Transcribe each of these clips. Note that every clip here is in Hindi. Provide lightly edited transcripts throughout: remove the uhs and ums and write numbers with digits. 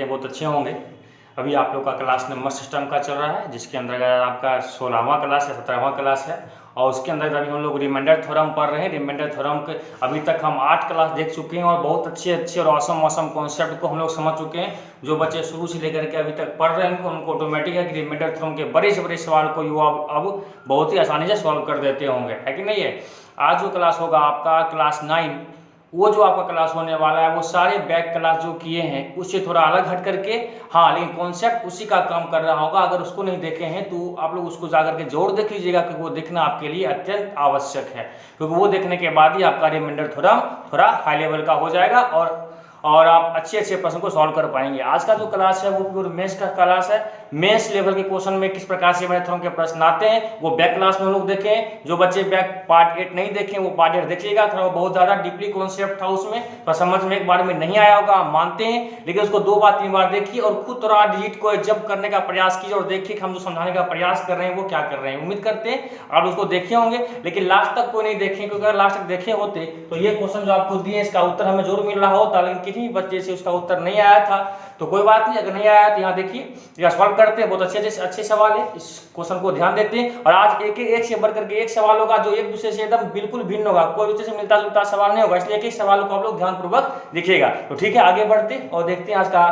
बहुत अच्छे होंगे। अभी आप लोग का क्लास नंबर सिस्टम का चल रहा है, जिसके अंदर आपका 16वां क्लास है, 17वां क्लास है। और उसके अंदर अभी हम लोग रिमाइंडर थ्योरम पढ़ रहे हैं। रिमाइंडर थ्योरम के अभी तक हम 8 क्लास देख चुके हैं और बहुत अच्छे और औसम कॉन्सेप्ट को हम लोग समझ चुके हैं। जो बच्चे शुरू से लेकर के अभी तक पढ़ रहे हैं उनको ऑटोमेटिक है कि रिमाइंडर थ्योरम के बड़े से बड़े सवाल को युवा अब बहुत ही आसानी से सॉल्व कर देते होंगे, है कि नहीं है। आज जो क्लास होगा आपका क्लास 9, वो जो आपका क्लास होने वाला है वो सारे बैक क्लास जो किए हैं उससे थोड़ा अलग हट करके, हाँ, लेकिन कॉन्सेप्ट उसी का काम कर रहा होगा। अगर उसको नहीं देखे हैं तो आप लोग उसको जाकर के जरूर देख लीजिएगा, क्योंकि वो देखना आपके लिए अत्यंत आवश्यक है, क्योंकि वो देखने के बाद ही आपका रिमाइंडर थोड़ा हाई लेवल का हो जाएगा और आप अच्छे प्रश्न को सॉल्व कर पाएंगे। आज का जो क्लास है वो प्योर मेंस का क्लास है। मेंस लेवल के क्वेश्चन में किस प्रकार से रिमाइंडर थ्योरम के प्रश्न आते हैं वो बैक क्लास में हम लोग देखें। जो बच्चे बैक पार्ट 8 नहीं देखें वो पार्ट 8 देखिएगा। थोड़ा बहुत ज़्यादा डीपली कॉन्सेप्ट था उसमें, तो समझ में एक बार में नहीं आया होगा, हम मानते हैं, लेकिन उसको 2 बार 3 बार देखिए और खुद थोड़ा डिजिट को जब करने का प्रयास कीजिए और देखिए हम जो समझाने का प्रयास कर रहे हैं वो क्या कर रहे हैं। उम्मीद करते हैं आप उसको देखे होंगे, लेकिन लास्ट तक कोई नहीं देखें, क्योंकि अगर लास्ट तक देखे होते तो ये क्वेश्चन जो आपको दिए इसका उत्तर हमें जरूर मिल रहा होता, लेकिन किसी बच्चे से उसका उत्तर नहीं आया था। तो कोई बात नहीं, अगर नहीं आया तो यहाँ देखिए, यह सॉल्व करते हैं। बहुत अच्छे सवाल है, इस क्वेश्चन को ध्यान देते हैं। और आज एक से बढ़ करके एक सवाल होगा जो एक दूसरे से एकदम बिल्कुल भिन्न होगा, कोई दूसरे से मिलता जुलता सवाल नहीं होगा, इसलिए एक सवाल को आप लोग ध्यानपूर्वक देखिएगा। तो ठीक है, आगे बढ़ते और देखते हैं आज का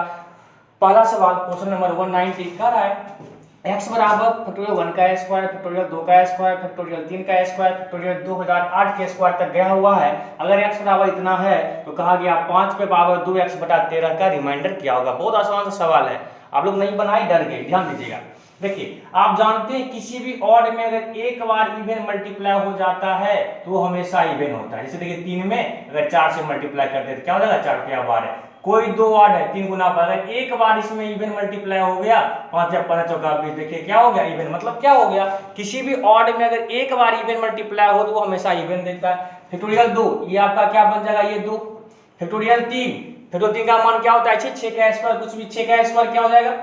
पहला सवाल। क्वेश्चन नंबर 190 कह रहा है x बराबर फैक्टोरियल 1 का स्क्वायर, फैक्टोरियल 2 का स्क्वायर, फैक्टोरियल 3 का स्क्वायर, फैक्टोरियल 2008 के स्क्वायर तक गया हुआ है। अगर x बराबर इतना है तो कहा गया 5 पे पावर 2x बटा 13 का रिमाइंडर क्या होगा। बहुत आसान सा सवाल है, आप लोग नहीं बनाए डर गए, ध्यान दीजिएगा। देखिए, आप जानते हैं किसी भी ऑड में अगर एक बार इवन मल्टीप्लाई हो जाता है तो वो हमेशा इवन होता है। जैसे देखिए 3 में अगर 4 से मल्टीप्लाई कर दे तो क्या हो जाएगा, 4 क्या बार है। कोई 2 ऑड है 3 गुना पर, अगर एक बार इसमें इवन मल्टीप्लाई हो गया 5 या 5 चौका 20, देखिए क्या हो गया, इवन। मतलब क्या हो गया, किसी भी ऑड में अगर एक बार इवन मल्टीप्लाई हो तो वो हमेशा इवन देता है। फैक्टोरियल 2 ये आपका क्या बन जाएगा, ये 2। फैक्टोरियल 3 का मान क्या होता है, 6 का स्क्वायर, कुछ भी 6 का स्क्वायर क्या हो जाएगा,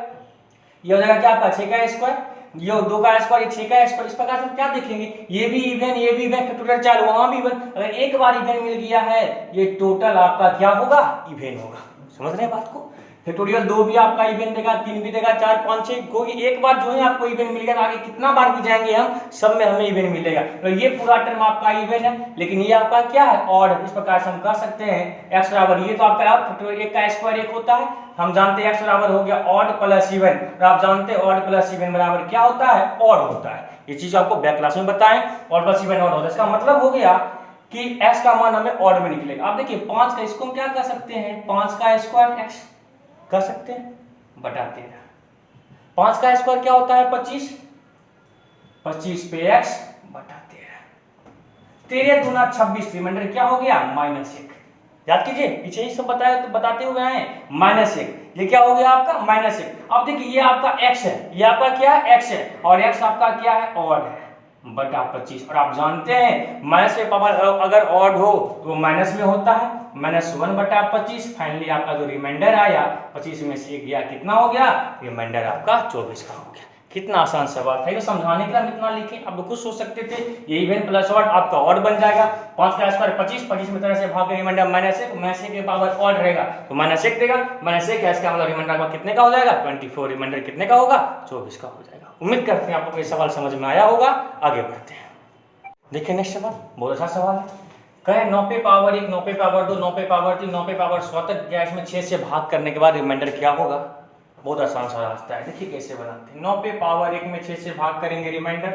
ये हो जाएगा क्या आपका 6 का स्क्वायर, ये 2 का स्क्वायर, 6 का स्क्वायर। इस प्रकार से हम क्या देखेंगे, ये भी इवन, ये भी इवन, फैक्टोरियल 4 वहां भी इवन। अगर एक बार इवन मिल गया है ये टोटल आपका क्या होगा, इवन होगा। समझ रहे हैं बात को। फैक्टोरियल 2 भी आपका इवन देगा, 3 भी देगा, 4 5 6, कोई एक बार जो है आपको इवन मिल गया, तो आगे कितना बार भी जाएंगे हम सब में हमें इवन मिलेगा। तो ये पूरा टर्म आपका इवन है, लेकिन ये आपका क्या है, ऑड। इस प्रकार से हम कह सकते हैं x बराबर, ये तो आपका फैक्टोरियल 1 का स्क्वायर 1 होता है, हम जानते हैं x बराबर हो गया ऑड प्लस इवन। और आप जानते हैं ऑड प्लस इवन बराबर क्या होता है, ऑड होता है। ये चीज आपको बैक क्लास में बताएं, ऑड प्लस इवन ऑड होता है। इसका मतलब हो गया कि x का मान हमें ऑड में निकलेगा। आप देखिए 5 का, इसको हम क्या कर सकते हैं, 5 का स्क्वायर x कर सकते हैं बटा 13। 5 का स्क्वायर क्या होता है, 25, 25 पे x बटा 13, 13 दूना 26, रिमाइंडर क्या हो गया, -1। याद कीजिए, पीछे ही सब बताया तो बताते हुए हैं -1, ये क्या हो गया आपका -1। अब देखिए ये आपका x है, ये आपका क्या है, x है, और x आपका क्या है, ऑड है, बटा 25। और आप जानते हैं माइनस के पावर अगर ऑड हो तो माइनस में होता है, -1 बटा 25। फाइनली आपका जो रिमाइंडर आया 25 में से गया, कितना हो गया, रिमाइंडर आपका 24 का हो गया। कितना आसान सवाल था, ये समझाने के लिए हम इतना लिखे। आप खुद सोच सकते थे ये इवन प्लस ऑड आपका ऑड बन जाएगा। 5 का स्क्वायर 25, 25 में तरह से भाग के रिमाइंडर -1 के पावर ऑड रहेगा तो -1 देगा, -1 है, इसका मतलब रिमाइंडर आपका कितने का हो जाएगा, 24। रिमाइंडर कितने का होगा, 24 का हो जाएगा। उम्मीद करते हैं आपको ये सवाल समझ में आया होगा। आगे बढ़ते हैं, देखिए नेक्स्ट सवाल, बहुत अच्छा सवाल है। कहे 9 पे पावर 1, 9 पे पावर 2, 9 पे पावर 3, 9 पे पावर 100 तक गया, इसमें 6 से भाग करने के बाद रिमाइंडर क्या होगा। बहुत आसान सा रास्ता है, देखिए कैसे बनाते हैं। 9 पे पावर 1 में 6 से भाग करेंगे, रिमाइंडर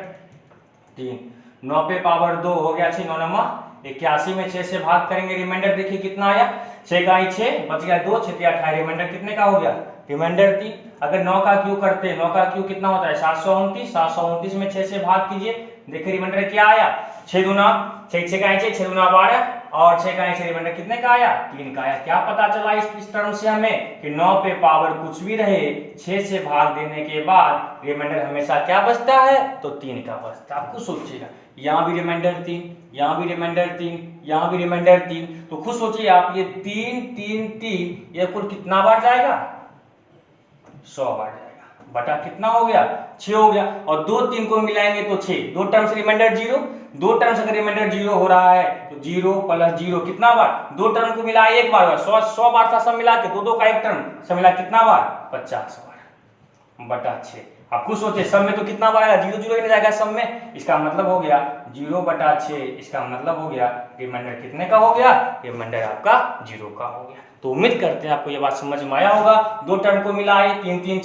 3। 9 पे पावर 2 हो गया 6, 9 नमा 81 में 6 से भाग करेंगे, रिमाइंडर देखिए कितना आया, 6 का 6 बच गया 2, 6 28, रिमाइंडर कितने का हो गया, रिमाइंडर 3। अगर 9 का क्यू करते हैं, 9 का क्यू कितना होता है, 729, 729 में 6 से भाग कीजिए, देखिए रिमाइंडर क्या आया, 6 दूना 6, 6 का 6 दूना 12, और 6 का रिमाइंडर कितने का आया, 3 का आया। क्या पता चला इस टर्म से हमें कि 9 पे पावर कुछ भी रहे 6 से भाग देने के बाद रिमाइंडर हमेशा क्या बचता है, तो 3 का बचता है। आप कुछ सोचिएगा, यहाँ भी रिमाइंडर 3, यहाँ भी रिमाइंडर 3, यहाँ भी रिमाइंडर 3, तो खुद सोचिए आप ये 3 3 3 ये कुल कितना बार जाएगा, 100 बार जाएगा। बटा कितना हो गया 6 हो गया। और 2 3 को मिलाएंगे तो 6, 2 टर्म से रिमाइंडर 0, 2 टर्म से अगर रिमाइंडर 0 हो रहा है तो 0 + 0 कितना बार, 2 टर्म को मिला एक बार, 100 बार था सब मिला के, 2 का एक टर्म सब मिला कितना बार 50 बार बटा 6। आप खुद सोचे सब में तो कितना बार आएगा, 0 0 ही नहीं जाएगा सब में, इसका मतलब हो गया 0/6, इसका मतलब हो गया रिमाइंडर कितने का हो गया, रिमाइंडर आपका 0 का हो गया। तो उम्मीद करते हैं आपको ये बात समझ में आया होगा। 2 टर्म को मिला है 3 3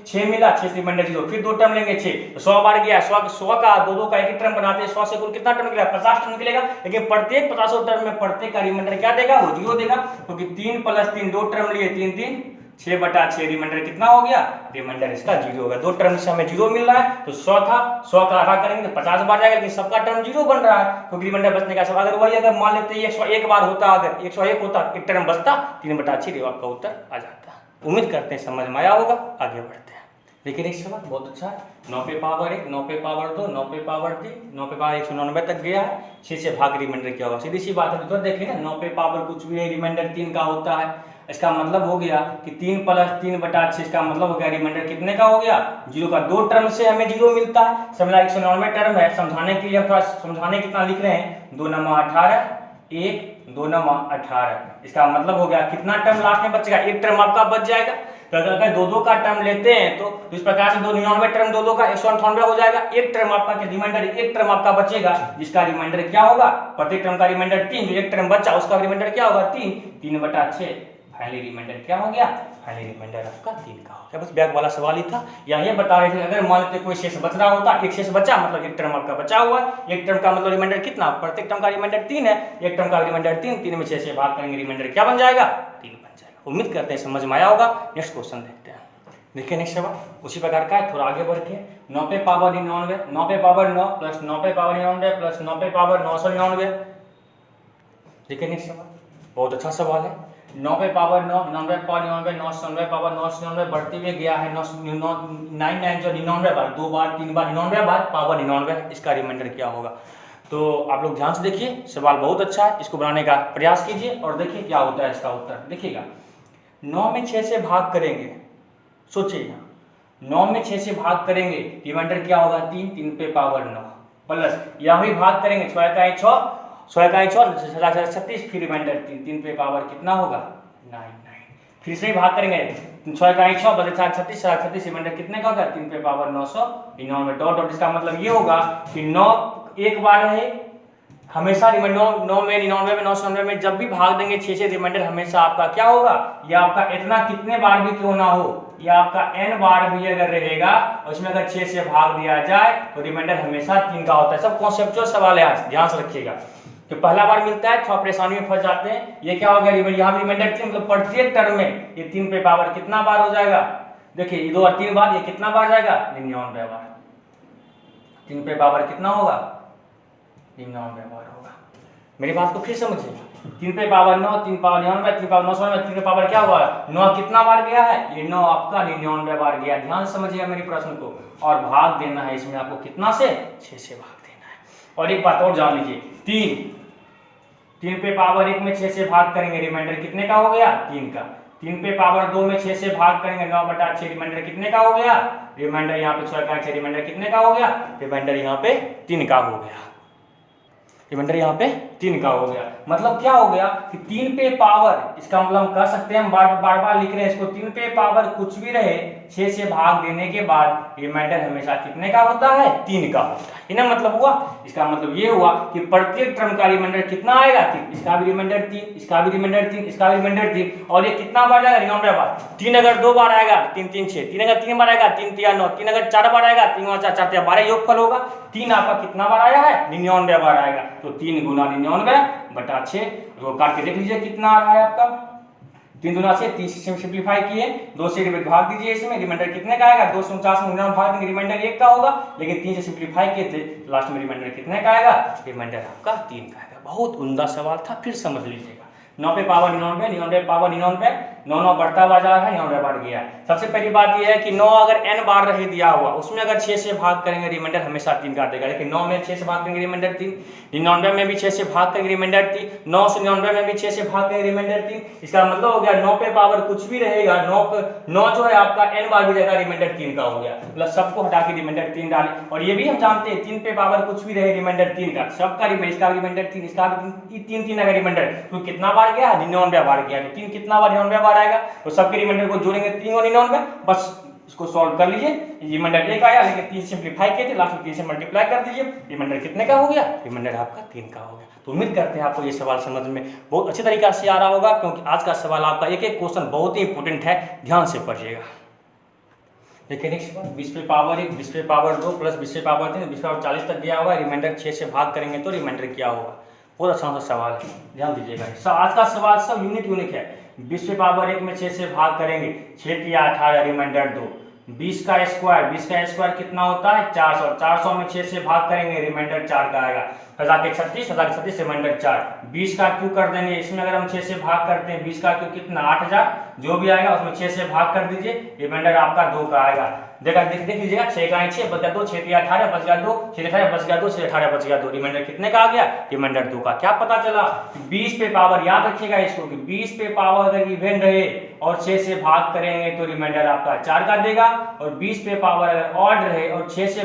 6 मिला, 6 से रिमाइंडर 0, फिर 2 टर्म लेंगे 6 तो 100 बार गया, 100 का 2 का एक टर्म बनाते हैं, 100 से कुल कितना टर्म निकलेगा 50 टर्म निकलेगा। लेकिन प्रत्येक 50 टर्म में प्रत्येक का रिमाइंडर क्या देगा, वो 0 देगा, क्योंकि 3 + 3 2 टर्म लिए 3 3 6/6, रिमाइंडर कितना हो गया, रिमाइंडर इसका 0 होगा। 2 टर्म से हमें 0 मिल रहा है तो 100 था, 100 का आधा करेंगे तो 50 बार जाएगा, लेकिन सबका टर्म 0 बन रहा है, क्योंकि रिमाइंडर बचने का सब, अगर वही अगर मान लेते 101 बार होता, अगर 101 होता एक टर्म बचता 3/6, आपका उत्तर आ जाता। उम्मीद करते हैं समझ में आया होगा, आगे बढ़ते हैं। देखिए नेक्स्ट सवाल बहुत अच्छा है। 9 पे पावर 1, 9 पे पावर 2, 9 पे पावर 3, 9 पे पावर 199 तक गया है, 6 से भाग रिमाइंडर क्या होगा, सीधी सी बात है। तो देखिए ना 9 पे पावर कुछ भी नहीं, रिमाइंडर 3 का होता है, इसका मतलब हो गया कि 3 + 3/6, इसका मतलब हो गया रिमाइंडर कितने का हो गया 0 का। 2 टर्म से हमें 0 मिलता है, समझा 199 टर्म है, समझाने के लिए हम थोड़ा समझाने कितना लिख रहे हैं, 2 9 18, 1 2 9 18, इसका मतलब हो गया कितना टर्म लास्ट में बचेगा, एक टर्म आपका बच जाएगा। तो अगर 2 का टर्म लेते हैं तो इस प्रकार से 299 टर्म 2 का 198 हो जाएगा, एक टर्म आपका रिमाइंडर, एक टर्म आपका बचेगा जिसका रिमाइंडर क्या होगा, प्रत्येक टर्म का रिमाइंडर 3, जो एक टर्म बचा उसका रिमाइंडर क्या होगा 3, 3/6, फाइनली रिमाइंडर क्या हो गया, फाइनली रिमाइंडर आपका 3 का हो गया। बस बैक वाला सवाल ही था, या ये बता रहे थे अगर मान लेते कोई शेष बच रहा होता, एक शेष बचा मतलब एक टर्म आपका बचा हुआ है, एक टर्म का मतलब रिमाइंडर कितना, प्रत्येक टर्म का रिमाइंडर 3 है, एक टर्म का रिमाइंडर 3, 3 में 6 से भाग करेंगे रिमाइंडर क्या बन जाएगा 3 बन जाएगा। उम्मीद करते हैं समझ में आया होगा। नेक्स्ट क्वेश्चन देखते हैं। देखिए नेक्स्ट सवाल उसी प्रकार का है, थोड़ा आगे बढ़ के 9 पे पावर 99, 9 पे पावर 9 + 9 पे पावर 99 + 9 पे पावर 999। देखिए नेक्स्ट सवाल बहुत अच्छा सवाल है। 9 पे पावर 9, 99 पावर 99, 999 पावर 999 बढ़ते हुए गया है 99 जो 99 बार, 2 बार 3 बार 99 बार पावर 99, इसका रिमाइंडर क्या होगा। तो आप लोग ध्यान से देखिए, सवाल बहुत अच्छा है, इसको बनाने का प्रयास कीजिए और देखिए क्या होता है इसका उत्तर। देखिएगा 9 में 6 से भाग करेंगे, सोचिए 9 में 6 से भाग करेंगे, रिमाइंडर क्या होगा 3, 3 पे पावर 9 प्लस यहाँ भी भाग करेंगे 6 का 6, 6 का 6 36, फिर रिमाइंडर 3, 3 पे पावर कितना होगा 9, फिर से भाग करेंगे 6 का 6 बचे 36, 36 रिमाइंडर कितने का होगा 3 पे पावर 999 डॉट। इसका मतलब ये होगा कि 9 एक बार है हमेशा, रिमाइंडर 9 में 99 में 999 में जब भी भाग देंगे 6 से, रिमाइंडर हमेशा आपका क्या होगा, ये आपका इतना कितने बार भी क्यों ना हो, ये आपका n बार भी अगर रहेगा और इसमें अगर 6 से भाग दिया जाए तो रिमाइंडर हमेशा 3 का होता है। सब कॉन्सेप्चुअल सवाल है, ध्यान से रखिएगा। तो पहला बार मिलता है थोड़ा परेशानी में फंस जाते हैं, ये क्या हो गया यहाँ रिमाइंडर 3, मतलब प्रत्येक टर्म में ये 3 पे पावर कितना बार हो जाएगा, देखिए 2 और 3 बार, ये कितना बार जाएगा 99 बार, 3 पे पावर कितना होगा 99 बार होगा। मेरी बात को फिर समझिए, 3 पे पावर 9, 3 पावर 99, 3 पावर 999, 3 पे पावर क्या हुआ 9 कितना बार गया है, ये 9 आपका 99 बार गया। ध्यान समझिएगा मेरे प्रश्न को, और भाग देना है इसमें आपको कितना से 6 से भाग देना है। और एक बात और जान लीजिए, 3 पे पावर 1 में 6 से भाग करेंगे, रिमाइंडर कितने का हो गया 3 का। 3 पे पावर 2 में 6 से भाग करेंगे 9/6, रिमाइंडर कितने का हो गया, रिमाइंडर यहाँ पे 6 का 6, रिमाइंडर कितने का हो गया, रिमाइंडर यहाँ पे 3 का हो गया, रिमाइंडर यहाँ पे 3 का हो गया। मतलब क्या हो गया कि 3 पे पावर, इसका मतलब हम कह सकते हैं, हम बार बार लिख रहे हैं इसको, 3 पे पावर कुछ भी रहे 6 से भाग देने के बाद रिमाइंडर हमेशा कितने का होता है 3 का होता है। इतना मतलब हुआ, इसका मतलब ये हुआ कि प्रत्येक टर्म का रिमाइंडर कितना आएगा 3, इसका भी रिमाइंडर 3, इसका भी रिमाइंडर 3, इसका भी रिमाइंडर 3, और ये कितना बार जाएगा 99 बार। 3 अगर 2 बार आएगा 3 3 6, 3 अगर 3 बार आएगा 3 3 9, 3 अगर 4 बार आएगा 3 4 4 12 योगफल होगा। 3 आपका कितना बार आया है 99 बार आएगा, तो 3 × 99/6, वो काट के देख लीजिए कितना आ रहा है आपका, 3 दूना से 30 से सिंप्लीफाई किए, 2 से भाग दीजिए, इसमें रिमाइंडर कितने का आएगा 249 में 99 भाग देंगे रिमाइंडर 1 का होगा, लेकिन 3 से सिंप्लीफाई किए थे लास्ट में रिमाइंडर कितने का आएगा, रिमाइंडर आपका 3 का आएगा। बहुत उम्दा सवाल था, फिर समझ लीजिएगा। 9 पे पावर 99, 99 पावर 99, 9 9 बढ़ता हुआ जा रहा है, 9 बढ़ गया। सबसे पहली बात यह है कि 9 अगर n बार रहे दिया हुआ, उसमें अगर 6 से भाग करेंगे रिमाइंडर हमेशा 3 का देगा। लेकिन 9 में 6 से भाग करेंगे रिमाइंडर 3, 99 में भी 6 से भाग करेंगे रिमाइंडर 3, 9 से 99 में भी 6 से भाग करेंगे रिमाइंडर 3। इसका मतलब हो गया 9 पे पावर कुछ भी रहेगा, 9 जो है आपका n बार भी रहेगा, रिमाइंडर 3 का हो गया। मतलब सबको हटा के रिमाइंडर 3 डालें। और ये भी हम जानते हैं 3 पे पावर कुछ भी रहे रिमाइंडर 3 का, सबका रिमाइंडर, इसका रिमाइंडर 3, इसका भी 3 अगर रिमाइंडर, तो कितना बार गया, 99 बार गया। 3 कितना बार, 99 बार आएगा। तो सबके रिमाइंडर को जोड़ेंगे 3 और 99, बस इसको सॉल्व कर लीजिए। रिमाइंडर 1 आया, लेकिन 3 सिंपलीफाई किए थे, लास्ट में 3 से मल्टीप्लाई कर दीजिए। रिमाइंडर कितने का हो गया, रिमाइंडर आपका 3 का हो गया। तो उम्मीद करते हैं आपको ये सवाल समझ में बहुत अच्छी तरीके से आ रहा होगा, क्योंकि आज का सवाल आपका एक एक क्वेश्चन बहुत ही इंपॉर्टेंट है, ध्यान से पढ़िएगा। देखिए नेक्स्ट सवाल, 20 पे पावर 1, 20 पे पावर 2 प्लस 20 पे पावर 3, 20 पे पावर 40 तक गया होगा। रिमाइंडर 6 से भाग करेंगे तो रिमाइंडर क्या होगा। बहुत आसान सा सवाल है, ध्यान दीजिएगा। आज का सवाल सब यूनिक है। 20 पे पावर 1 में 6 से भाग करेंगे, 6 या 18, रिमाइंडर 2। 20 का स्क्वायर कितना होता है, 400। 400 में 6 से भाग करेंगे, रिमाइंडर 4 का आएगा। 1036 रिमाइंडर 4। 20 का क्यू कर देंगे, इसमें अगर हम 6 से भाग करते हैं, 20 का क्यू कितना, 8000, जो भी आएगा उसमें 6 से भाग कर दीजिए, रिमाइंडर आपका 2 का आएगा। देख लीजिएगा, 6 का 6 बच गया 2, 6 या 18 बच गया 2, 6 18 बच गया 2, 6 18 बच गया 2, रिमाइंडर कितने का आ गया, रिमाइंडर 2 का। क्या पता चला, 20 पे पावर, याद रखिएगा इसको कि 20 पे पावर अगर इवन रहे और 6 से भाग करेंगे तो रिमाइंडर आपका 4 का देगा। और 20 पे पावर अगर ऑड रहे और 6 से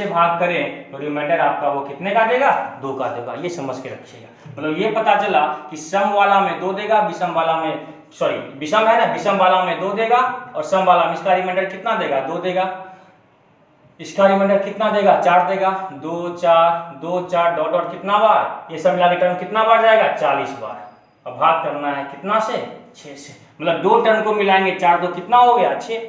भाग करें तो रिमाइंडर आपका वो कितने का देगा, 2 का देगा। ये समझ के रखिएगा। मतलब ये पता चला कि सम वाला में 2 देगा, विषम वाला में, सॉरी विषम है ना, विषम वाला में 2 देगा और सम वाला में इसका रिमाइंडर कितना देगा, 2 देगा। इसका रिमाइंडर कितना देगा, 4 देगा। 2 4 डॉट डॉट कितना बार, ये सब मिला के टर्म कितना बार जाएगा, 40 बार। अब भाग करना है कितना से, 6 से। मतलब 2 टर्म को मिलाएंगे, 4 2 कितना हो गया, 6,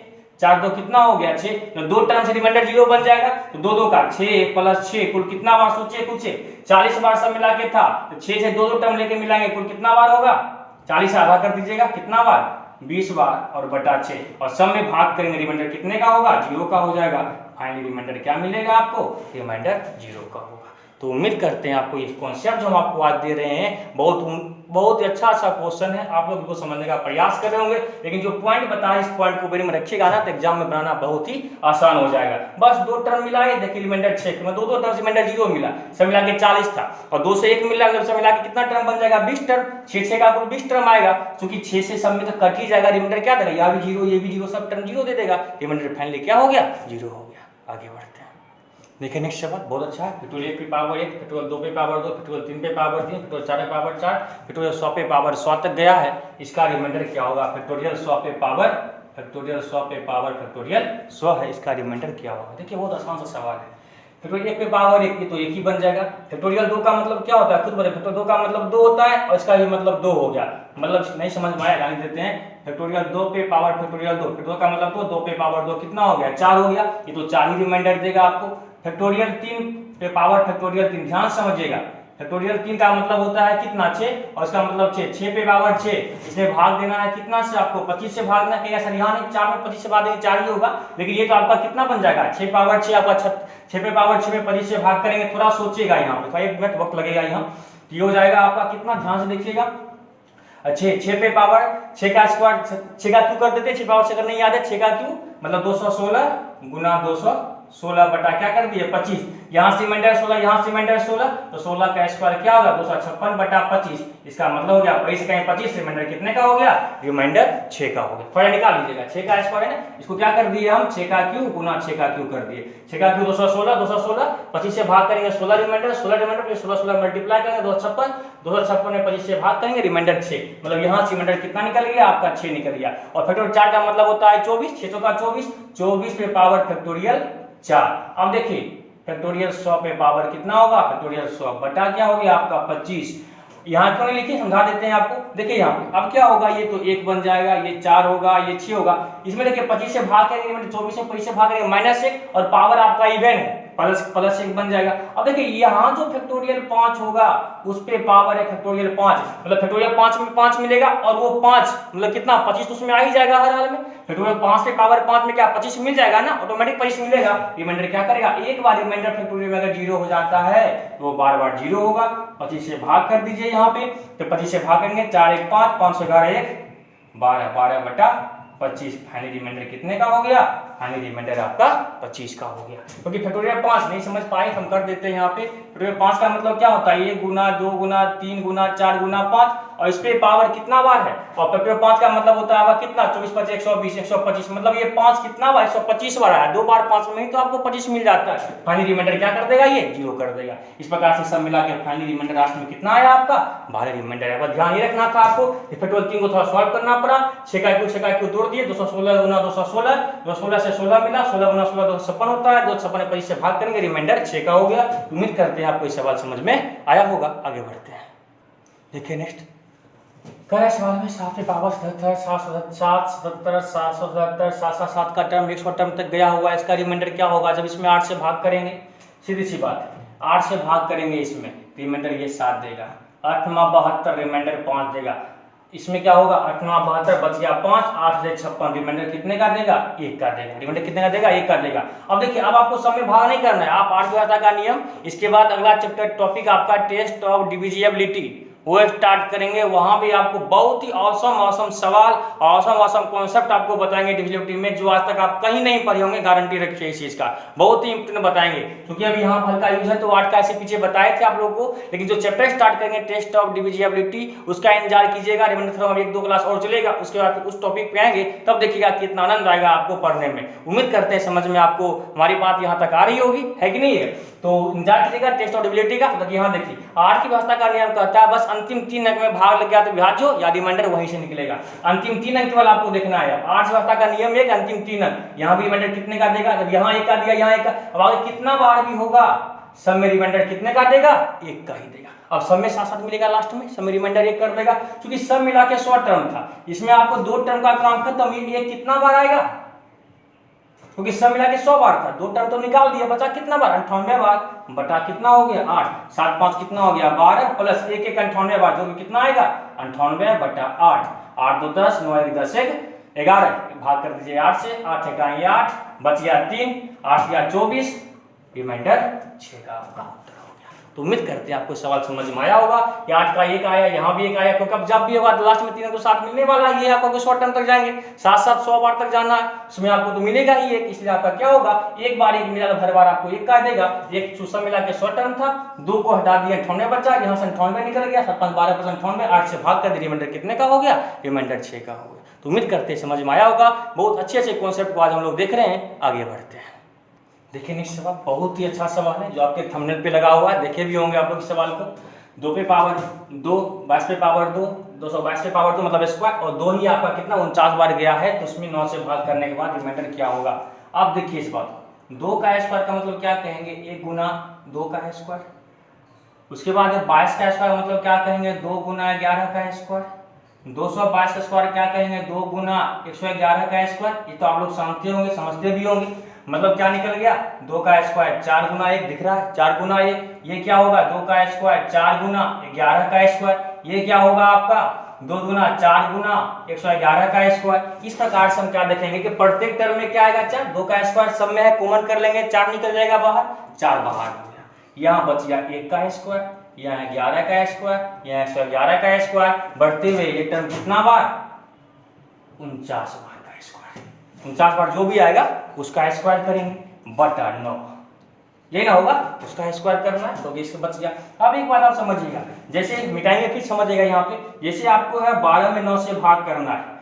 4 2 कितना हो गया, 6। तो 2 टर्म से रिमाइंडर 0 बन जाएगा। तो 2 2 का 6 प्लस 6 कुल कितना बार, सोचिए कुछ 40 बार सब मिला के था। तो 6 से 2 टर्म लेके मिलाएंगे, कुल कितना बार होगा, 40 आधा कर दीजिएगा, कितना बार, 20 बार और बटा 6। और सब में भाग करेंगे, रिमाइंडर कितने का होगा, 0 का हो जाएगा। फाइनली रिमाइंडर क्या मिलेगा आपको, रिमाइंडर 0 का होगा। तो उम्मीद करते हैं आपको ये कॉन्सेप्ट जो हम आपको आज दे रहे हैं बहुत अच्छा क्वेश्चन है, आप लोग इसको समझने का प्रयास कर रहे होंगे। लेकिन जो पॉइंट बताया, इस पॉइंट को मेरे में रखिएगा ना, तो एग्जाम में बनाना बहुत ही आसान हो जाएगा। बस 2 टर्म मिलाए, देखिए रिमाइंडर 6 में 2 टर्म से रिमाइंडर 0 मिला, सब मिला के 40 था। और 2 से 1 मिला, सब मिला के कितना टर्म बन जाएगा, 20 टर्म। 6 का कुल 20 टर्म आएगा, क्योंकि 6 से सब में तो कट ही जाएगा। रिमाइंडर क्या देगा, यहाँ भी 0, ये भी 0, सब टर्म 0 दे देगा। रिमाइंडर फाइनली क्या हो गया, 0 हो गया। आगे बढ़ते हैं। देखिए नेक्स्ट सवाल बहुत अच्छा है। फैक्टोरियल 1 पे पावर 1, फैक्टोरियल 2 पे पावर 2, फैक्टोरियल 3 पे पावर 3, फैक्टोरियल 4 पे पावर 4, फैक्टोरियल 100 पे पावर 100 तक गया है। इसका रिमाइंडर क्या होगा, फैक्टोरियल 100 पे पावर, फैक्टोरियल 100 पे पावर, फैक्टोरियल 100 है, इसका रिमाइंडर क्या होगा। देखिए बहुत आसान सा सवाल है। फैक्टोरियल 1 पे पावर 1, ये तो 1 ही बन जाएगा। फैक्टोरियल 2 का मतलब क्या होता है, खुद बताइए। फैक्टोरियल 2 का मतलब 2 होता है, और इसका भी मतलब 2 हो गया। मतलब नहीं समझ में आया, ध्यान देते हैं। फैक्टोरियल 2 पे पावर फैक्टोरियल 2, फैक्टोरियल का मतलब 2 पे पावर 2 कितना हो गया, 4 हो गया। ये तो 4 ही रिमाइंडर देगा आपको। फैक्टोरियल 3 पे पावर फैक्टोरियल 3, ध्यान समझिएगा। फैक्टोरियल 3 का मतलब होता है कितना, 6, और इसका मतलब 6, 6 पे पावर 6, इसमें भाग देना है कितना से, आपको 25 से भागना है। सर यहाँ नहीं, 4 में 25 से भाग देंगे 4 ही होगा, लेकिन ये तो आपका कितना बन जाएगा, 6 पावर 6 आपका 6 पे पावर 6 में 25 से भाग करेंगे। थोड़ा सोचिएगा यहाँ पे, 1 मिनट वक्त लगेगा यहाँ। ये हो जाएगा आपका कितना, ध्यान से देखिएगा, 6 पे पावर 6 का स्क्वायर, 6 का क्यू कर देते हैं। 6 पावर 6 अगर नहीं याद है, 6 का क्यू मतलब 216 गुना 216 बटा क्या कर दिए, 25। यहाँ से रिमाइंडर 16, यहाँ से रिमाइंडर 16, तो 16 का स्क्वायर क्या होगा, 256 बटा 25। इसका मतलब हो गया 25 का 25, रिमाइंडर कितने का हो गया, रिमाइंडर 6 का हो गया। थोड़ा निकाल लीजिएगा, 6 का स्क्वायर है ना, इसको क्या कर दिए हम, 6 का क्यू गुना 6 का क्यू कर दिए। 6 का क्यू 216, 25 से भाग करेंगे 16 रिमाइंडर, 16 मल्टीप्लाई करेंगे 256 में 25 से भाग करेंगे, रिमाइंडर 6। मतलब यहाँ से रिमाइंडर कितना निकल गया आपका, 6 निकल गया। और फैक्टोरियल 4 का मतलब होता है 24, 600 का 24 पे पावर फैक्टोरियल 4। अब देखिए फैक्टोरियल 100 पे पावर कितना होगा, फैक्टोरियल 100 बटा क्या हो गया आपका 25। यहाँ क्यों नहीं लिखे, समझा देते हैं आपको। देखिए यहाँ पे अब क्या होगा, ये तो 1 बन जाएगा, ये 4 होगा, ये 6 होगा। इसमें देखिए 25 से भाग करेंगे, 24 से 25 से भाग करेंगे -1, और पावर आपका इवन है, प्लस प्लस 1 बन जाएगा। अब देखिए यहाँ जो फैक्टोरियल 5 होगा उस पे पावर है फैक्टोरियल 5, मतलब फैक्टोरियल 5 में 5 मिलेगा और वो 5 मतलब कितना 25 तो उसमें आ ही जाएगा हर हाल में। फैक्टोरियल 5 पे पावर 5 में क्या 25 मिल जाएगा ना, ऑटोमेटिक 25 मिलेगा। रिमाइंडर क्या करेगा, एक बार रिमाइंडर फैक्टोरियल में अगर 0 हो जाता है तो वो बार बार 0 होगा। 25 से भाग कर दीजिए यहाँ पे, तो 25 से भाग करेंगे 4 1 5, 5 11 1 12, 12 बटा 25। फाइनल रिमाइंडर कितने का हो गया, फाइनल रिमाइंडर आपका 25 का हो गया। क्योंकि फैक्टोरियल 5 नहीं समझ पाए हम कर देते हैं यहाँ पे। फैक्टोरियल 5 का मतलब क्या होता है, 1 गुना 2 गुना 3 गुना 4 गुना 5, और इस पे पावर कितना बार है, और फैक्टोरियल 5 का मतलब होता है कितना 24 5 120 125, मतलब ये 5 कितना बार 125 बार आया, 2 बार 5 में ही तो आपको 25 मिल जाता है। फाइनल रिमाइंडर क्या कर देगा, ये 0 कर देगा। इस प्रकार से सब मिला के फाइनल रिमाइंडर लास्ट में कितना आया आपका 12 रिमाइंडर है। ध्यान ये रखना था आपको, फैक्टोरियल 3 को थोड़ा सॉल्व करना पड़ा। 6 का को तोड़ दिए, 216 गुना 216, 216 से 16 मिला, 16 गुना 16 256 होता है, 256 में 25 से भाग करेंगे, रिमाइंडर 6 का हो गया। उम्मीद करते हैं आपको ये सवाल समझ में आया होगा। आगे बढ़ते हैं, देखिए नेक्स्ट कह रहा सवाल में 7 पे पावर 77 777 777 777 का टर्म 100 टर्म तक गया हुआ है, इसका रिमाइंडर क्या होगा जब इसमें 8 से भाग करेंगे। सीधी सी बात है, 8 से भाग करेंगे इसमें, रिमाइंडर ये 7 देगा, 8 9 72 रिमाइंडर 5 देगा। इसमें क्या होगा 8 9 72 बच गया 5, 8 से 56 रिमाइंडर कितने का देगा 1 का देगा। रिमाइंडर कितने का देगा 1 का देगा। अब देखिए अब आपको सब में भाग नहीं करना है, आप 8 व्यवस्था का नियम, इसके बाद अगला चैप्टर टॉपिक आपका टेस्ट ऑफ डिविजिबिलिटी वो स्टार्ट करेंगे। वहां भी आपको बहुत ही औसम सवाल, औसम कॉन्सेप्ट आपको बताएंगे डिविजिबिलिटी में, जो आज तक आप कहीं नहीं पढ़े होंगे, गारंटी रखिए इस चीज का। बहुत ही इंपॉर्टेंट बताएंगे, क्योंकि अभी यहाँ हल्का यूज है तो 8 का ऐसे पीछे बताए थे आप लोगों को, लेकिन जो चैप्टर स्टार्ट करेंगे टेस्ट ऑफ डिविजिबिलिटी उसका इंतजार कीजिएगा। रिमाइंडर थ्योरम 1 2 क्लास और चलेगा, उसके बाद उस टॉपिक पे आएंगे, तब देखिएगा कितना आनंद आएगा आपको पढ़ने में। उम्मीद करते हैं समझ में आपको हमारी बात यहाँ तक आ रही होगी, है कि नहीं है। तो इंतजार कीजिएगा टेस्ट ऑफ डिविजिबिलिटी का। तो यहाँ देखिए 8 की व्यवस्था का नियम कहता है बस अंतिम 3 अंक में भाग लग गया तो विभाज्य या रिमाइंडर वहीं से निकलेगा। अंतिम 3 अंक केवल आपको देखना है। 8 व्यवस्था का नियम एक अंतिम 3 अंक, यहाँ भी रिमाइंडर कितने का देगा, जब यहाँ 1 का दिया यहाँ 1 का, अब आगे कितना बार भी होगा सब में रिमाइंडर कितने का देगा 1 का ही देगा। अब सब में साथ साथ मिलेगा, लास्ट में सब में रिमाइंडर 1 कर देगा, क्योंकि सब मिला के 100 टर्म था, इसमें आपको 2 टर्म का काम खत्म, ये कितना बार आएगा, क्योंकि सब मिला के 100 बार था, 2 टर्म तो निकाल दिया, बचा कितना बार 98 बार, बटा कितना हो गया 8, 7 5 कितना हो गया 12 प्लस 1 1 98 बार, जो कि कितना आएगा 98 बटा 8, 8 2 10 9 1 10 1 11, भाग कर दीजिए 8 से, 8 1 8 बच गया 3, 8 या 24, रिमाइंडर 6 का आपका उत्तर हो गया। तो उम्मीद करते हैं आपको सवाल समझ में आया होगा कि 8 का 1 आया, यहाँ भी 1 आया, क्योंकि अब जब भी होगा तो लास्ट में 3 तो 7 मिलने वाला है, ये आपको शॉर्ट टर्म तक जाएंगे, 7 7 100 बार तक जाना है, उसमें आपको तो मिलेगा ही 1, इसलिए आपका क्या होगा एक बार 1 मिला तो हर बार आपको 1 का देगा। एक सब मिला के शॉर्ट टर्म था, 2 को हटा दिया 98 बचा, यहाँ से 98 निकल गया, 7 5 12 98, 8 से भाग कर रिमाइंडर कितने का हो गया, रिमाइंडर 6 का हो गया। तो उम्मीद करते हैं समझ में आया होगा। बहुत अच्छे अच्छे कॉन्सेप्ट को आज हम लोग देख रहे हैं, आगे बढ़ते हैं। देखिए नेक्स्ट सवाल बहुत ही अच्छा सवाल है, जो आपके थंबनेल पे लगा हुआ है, देखे भी होंगे आप लोग इस सवाल को। 2 पे पावर 2 22 पे पावर 2 222 पे पावर 2 मतलब स्क्वायर, और 2 ही आपका कितना 49 बार गया है, तो उसमें 9 से भाग करने के बाद रिमाइंडर क्या होगा। अब देखिए इस बात, 2 का स्क्वायर का मतलब क्या कहेंगे 1 गुना 2 का स्क्वायर, उसके बाद 22 का स्क्वायर मतलब क्या कहेंगे 2 गुना 11 का स्क्वायर, 222 का स्क्वायर क्या कहेंगे 2 गुना 111 का स्क्वायर। ये तो आप लोग समझते होंगे, समझते भी होंगे, मतलब क्या निकल गया 2 का स्क्वायर 4 गुना 1 दिख रहा है, 4 गुना 1, ये क्या होगा 2 का स्क्वायर 4 गुना 11 का स्क्वायर, ये क्या होगा आपका 2 गुना 4 गुना 111 का स्क्वायर। इस प्रकार से हम क्या देखेंगे कि प्रत्येक टर्म में क्या आएगा 4, 2 का स्क्वायर सब में है, कॉमन कर लेंगे 4 निकल जाएगा बाहर, 4 बाहर हो गया, यहाँ बच गया 1 का स्क्वायर, यहाँ 11 का स्क्वायर, यहाँ 111 का स्क्वायर, बढ़ते हुए ये टर्म कितना बार 49 बार का स्क्वायर, 49 बार जो भी आएगा उसका स्क्वायर करेंगे बटा 9, यही ना होगा, उसका स्क्वायर करना है, तो इसका बच गया। अब एक बात आप समझिएगा, जैसे मिटाएंगे फिर समझिएगा यहाँ पे, जैसे आपको है 12 में 9 से भाग करना है,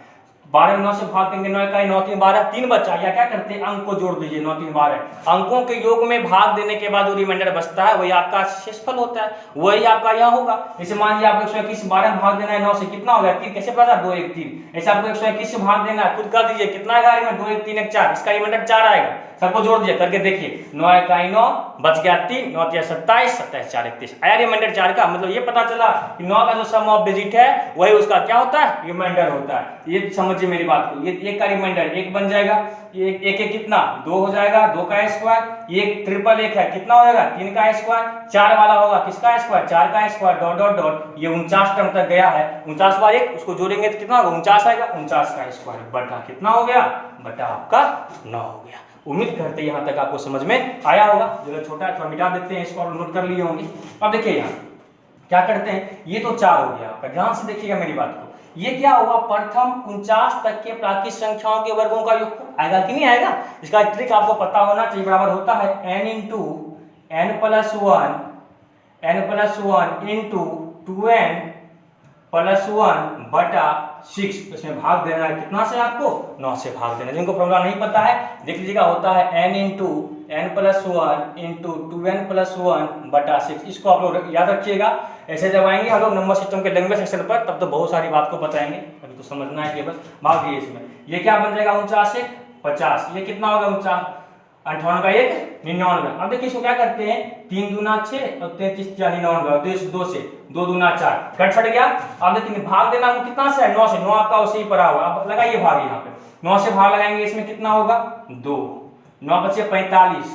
12 में 9 से भाग करेंगे, 9 का 9 3 12 3 बचा, या क्या करते हैं अंक को जोड़ दीजिए 9 3 12, अंकों के योग में भाग देने के बाद जो रिमाइंडर बचता है वही आपका शेषफल होता है, वही आपका यहाँ होगा। जैसे मान लीजिए आपको 121 12 में भाग देना है 9 से, कितना हो गया 3, कैसे पता 2 1 3, ऐसे आपको 121 से भाग देना है, खुद कर दीजिए कितना आएगा में 2 1 3 1 4, इसका रिमाइंडर 4 आएगा, सबको जोड़ दिया करके देखिए 9 का 9 बच गया 3, 9 3 27 27 4 31 आया रिमाइंडर 4 का। मतलब ये पता चला कि 9 का जो सम ऑफ डिजिट है वही उसका क्या होता है रिमाइंडर होता है। ये समझ लीजिए मेरी बात को, ये एक का रिमाइंडर एक बन जाएगा, ये एक एक कितना 2 हो जाएगा, 2 का स्क्वायर, ये ट्रिपल एक है कितना हो जाएगा 3 का स्क्वायर, 4 वाला होगा किसका स्क्वायर 4 का स्क्वायर डॉट डॉट डॉट, ये 49 टर्म तक गया है, 49 बार 1 उसको जोड़ेंगे तो कितना होगा 49 आएगा, 49 का स्क्वायर बटा कितना हो गया बटा आपका 9 हो गया। उम्मीद करते हैं यहाँ तक आपको समझ में आया होगा, जो छोटा है थोड़ा मिटा देते हैं इसको, नोट कर लिए होंगे। अब देखिए यहाँ क्या करते हैं, ये तो 4 हो गया आपका, ध्यान से देखिएगा मेरी बात को, ये क्या हुआ प्रथम 49 तक के प्राकृत संख्याओं के वर्गों का योग आएगा कि नहीं आएगा, इसका ट्रिक आपको पता होना चाहिए, बराबर होता है n into n plus 1 into 2n plus 1 बटा 6, इसमें भाग देना है कितना से आपको 9 से भाग देना, जिनको फॉर्मूला नहीं पता है देख लीजिएगा, होता है n into n plus 1 into 2n plus 1 बटा 6, इसको आप लोग याद रखिएगा। ऐसे जब आएंगे हम लोग नंबर सिस्टम के लैंग्वेज सेक्शन पर तब तो बहुत सारी बात को बताएंगे, अभी तो समझना है केवल भाग दिए इसमें। ये क्या बन जाएगा 49 से 50, ये कितना होगा 58 का 1 99। अब देखिए इसको क्या करते हैं 3 दूना 6 और 33 99, 2 से 2 दूना 4 कट फट गया। अब देखिए भाग देना वो कितना से है 9 से, 9 आपका उसे ही पड़ा हुआ, अब लगाइए भाग यहाँ पे 9 से भाग लगाएंगे इसमें कितना होगा 2, 9 बचे 45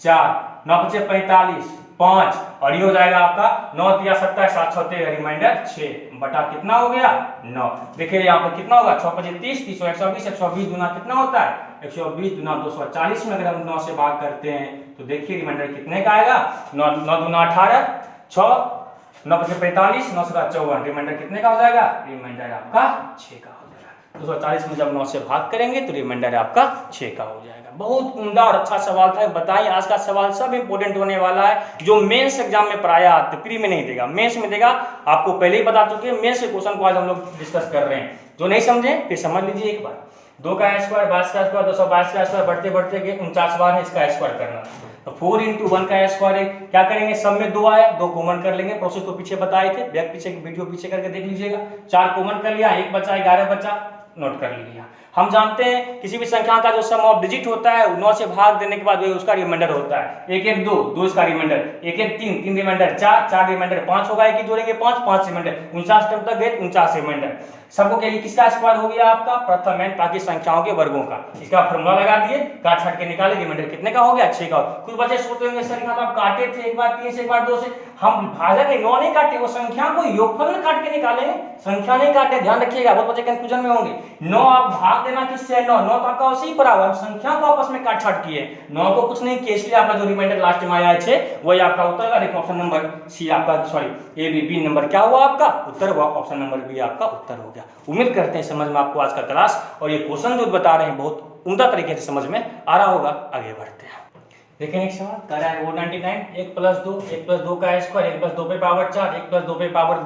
4, 9 बचे 45 5 और ये हो जाएगा आपका 9 या 27 7 6 रिमाइंडर 6 बटा कितना हो गया 9। देखिए यहाँ पर कितना होगा 6 25 30 30 120 120 गुना कितना होता है 120 गुना 240 में अगर हम 9 से भाग करते हैं तो देखिए रिमाइंडर कितने का आएगा 9 दूना 18 6 9 25 45 9 से 54 रिमाइंडर कितने का हो जाएगा रिमाइंडर आपका 6 का हो जाएगा। 240 में जब 9 से भाग करेंगे तो रिमाइंडर आपका 6 का हो जाएगा। बहुत उम्दा और अच्छा सवाल था, बताइए आज का सवाल सब इंपोर्टेंट होने वाला है, जो मेंस एग्जाम में प्राय आते प्री में नहीं देगा, मेंस में देगा। आपको पहले ही बता चुके हैं मेंस के क्वेश्चन को आज हम लोग डिस्कस कर रहे हैं, जो नहीं समझे फिर समझ लीजिए एक बार। 2 का स्क्वायर 22 का स्क्वायर 222 का स्क्वायर बढ़ते बढ़ते 49 बार है इसका स्क्वायर करना, तो 4 इंटू 1 का स्क्वायर है, क्या करेंगे सब में 2 आए 2 कॉमन कर लेंगे, प्रोसेस तो पीछे बताए थे, बैक पीछे वीडियो पीछे करके देख लीजिएगा। 4 कॉमन कर लिया 1 बचा 11 बचा नोट कर लिया। हम जानते हैं किसी भी संख्या का जो सम ऑफ डिजिट होता है 9 से भाग देने के बाद उसका रिमाइंडर होता है 1 1 2 2 इसका रिमाइंडर 1 1 3 3 रिमाइंडर 4 4 रिमाइंडर 5 होगा, एक ही जोड़ेंगे 5 5 रिमाइंडर 49 टर्म तक गए 49 रिमाइंडर। सबको क्या किसका स्क्वायर हो गया आपका प्रथम n प्राकृत संख्याओं के वर्गों का, इसका फॉर्मूला लगा दिए काट छाट के निकाले रिमाइंडर कितने का हो गया 6 का। कुछ बच्चे सोचते होंगे सर यहाँ तो आप काटे थे एक बार 3 से एक बार 2 से, हम भाजक 9 नहीं काटे, वो संख्या को योगफल में काट के निकाले, संख्या नहीं काटे, ध्यान रखिएगा बहुत बच्चे कंफ्यूजन में होंगे। 9 आप भाग देना किससे 9 9 तो आपका उसी पर आवा, संख्या को आपस में काट छाट किए, 9 को कुछ नहीं किए, इसलिए आपका जो रिमाइंडर लास्ट में आया है वही आपका उत्तर का। देखो ऑप्शन नंबर सी आपका, सॉरी ए बी नंबर क्या हुआ आपका उत्तर हुआ, ऑप्शन नंबर बी आपका उत्तर हो गया। उम्मीद करते हैं समझ में आपको आज का क्लास और ये क्वेश्चन जो बता रहे हैं बहुत उम्दा तरीके से समझ में आ रहा होगा। आगे बढ़ते हैं, देखें एक सवाल कर रहा है 499 1 प्लस 2 का स्क्वायर 1 प्लस 2 पे पावर 4 1 प्लस 2 पे पावर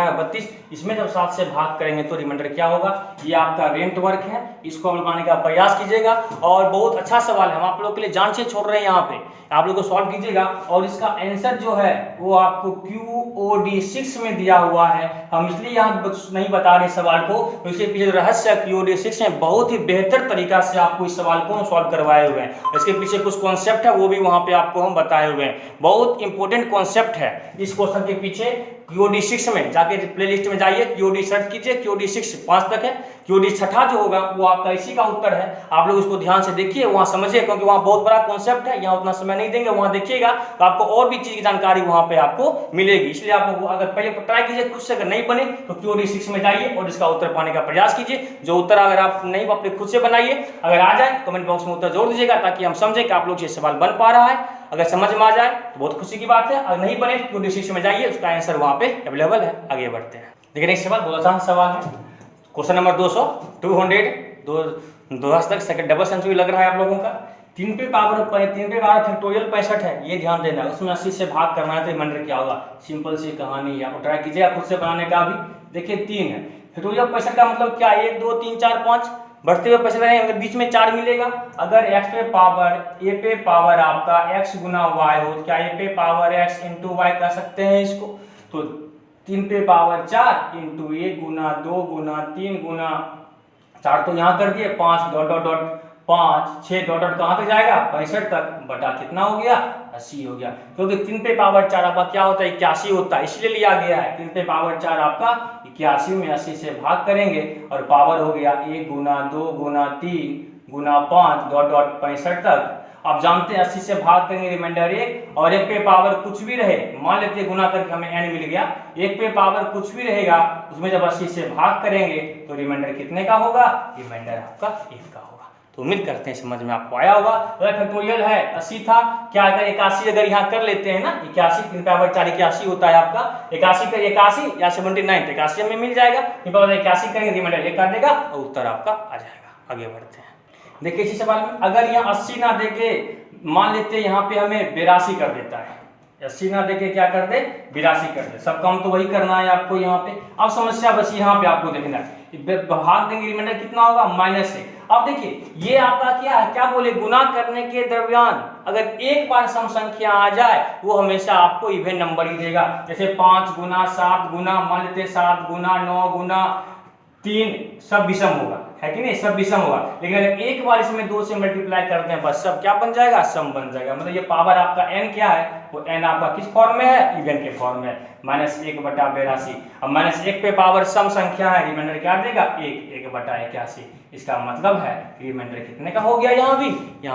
32, इसमें जब 7 से भाग करेंगे तो रिमाइंडर क्या होगा। ये आपका रेंट वर्क है, इसको आप बनाने का प्रयास कीजिएगा और बहुत अच्छा सवाल है, हम आप लोग के लिए जान से छोड़ रहे हैं, यहाँ पे आप लोग को सॉल्व कीजिएगा और इसका आंसर जो है वो आपको QOD 6 में दिया हुआ है। हम इसलिए यहाँ नहीं बता रहे सवाल को, तो इसके पीछे रहस्य QOD 6 में बहुत ही बेहतर तरीका से आपको इस सवाल को सॉल्व करवाए हुए हैं। इसके पीछे कुछ कॉन्सेप्ट है वो भी वहां पे आपको हम बताए हुए हैं, बहुत इंपॉर्टेंट कॉन्सेप्ट है इस क्वेश्चन के पीछे। QOD 6 में जाके प्लेलिस्ट में जाइए, QOD सर्च कीजिए, QOD 6 5 तक है, QOD 6 जो होगा वो आपका इसी का उत्तर है। आप लोग उसको ध्यान से देखिए, वहां समझिए, क्योंकि वहां बहुत बड़ा कॉन्सेप्ट है, यहाँ उतना समय नहीं देंगे, वहां देखिएगा तो आपको और भी चीज की जानकारी वहां पे आपको मिलेगी। इसलिए आप लोग अगर पहले ट्राई कीजिए खुद से, अगर नहीं बने तो QOD 6 में जाइए और इसका उत्तर पाने का प्रयास कीजिए। जो उत्तर अगर आप नहीं अपने खुद से बनाइए, अगर आ जाए कमेंट बॉक्स में उत्तर जोड़ दीजिएगा ताकि हम समझे कि आप लोग ये सवाल बन पा रहा है। अगर समझ में आ जाए तो बहुत खुशी की बात है, अगर नहीं बने QOD 6 में जाइए, उसका आंसर वहां पे अवेलेबल है। आगे बढ़ते हैं, देखिए नेक्स्ट सवाल बहुत आसान सवाल है, क्वेश्चन नंबर 200 तक सेकंड डबल सेंचुरी लग रहा है आप लोगों का। 3 पे पावर फैक्टोरियल 65 है, ये ध्यान देना है, उसमें 80 से भाग करना है तो रिमाइंडर क्या होगा। सिंपल सी कहानी है, आप ट्राई कीजिएगा खुद से बनाने का भी। देखिए 3 है, फैक्टोरियल 65 का मतलब क्या 1 2 3 4 5 बढ़ते हुए 65 रहेंगे, बीच में 4 मिलेगा। अगर x पे पावर a पे पावर आपका x गुना y हो, क्या a पे पावर x इंटू वाई कर सकते हैं इसको, तो 3 पे पावर 4 इंटू 1 गुना 2 गुना 3 गुना 4 तो यहाँ कर दिए 5 dot dot dot 5 6 dot dot कहाँ तक जाएगा 65 तक, बटा कितना हो गया 80 हो गया, क्योंकि 3 पे पावर 4 आपका क्या होता है 81 होता है, इसलिए लिया गया है। 3 पे पावर 4 आपका 81 में 80 से भाग करेंगे और पावर हो गया 1 गुना 2 गुना 3 गुना 5 डॉट डॉट 65 तक। आप जानते हैं 80 से भाग करेंगे रिमाइंडर 1, और 1 पे पावर कुछ भी रहे, मान लेते हैं गुना करके हमें n मिल गया, 1 पे पावर कुछ भी रहेगा उसमें जब 80 से भाग करेंगे तो रिमाइंडर कितने का होगा, रिमाइंडर आपका 1 का होगा। तो उम्मीद करते हैं समझ में आपको आया होगा। फैक्टोरियल है 80 था, क्या अगर 81 अगर यहाँ कर लेते हैं ना, 81 3 पावर 4 81 होता है आपका, 81 का 81 या 79 81 में मिल जाएगा, 3 पावर 81 करेंगे रिमाइंडर 1 काट देगा और उत्तर आपका आ जाएगा। आगे बढ़ते हैं, देखिए इसी सवाल में अगर यहाँ 80 ना देके मान लेते यहाँ पे हमें 82 कर देता है, 80 ना देके क्या कर दे 82 कर दे, सब काम तो वही करना है आपको यहाँ पे। अब समस्या बस यहाँ पे आपको देखना है, भाग देंगे रिमाइंडर कितना होगा -1। अब देखिए ये आपका क्या है, क्या बोले गुना करने के दरमियान अगर एक बार सम संख्या आ जाए वो हमेशा आपको इवन नंबर ही देगा। जैसे 5 गुना 7 गुना मान लेते 7 गुना 9 गुना 3 सब विषम होगा, है कि नहीं, सब विषम होगा। लेकिन अगर एक बार इसमें 2 से मल्टीप्लाई करते हैं बस सब क्या बन जाएगा, सम बन जाएगा। मतलब ये पावर आपका n क्या है, वो n आपका किस फॉर्म में है, इवन के फॉर्म में, -1/82। अब -1 पे पावर सम संख्या है, रिमाइंडर क्या देगा 1 1/81। इसका मतलब है रिमाइंडर कितने का हो गया, यहाँ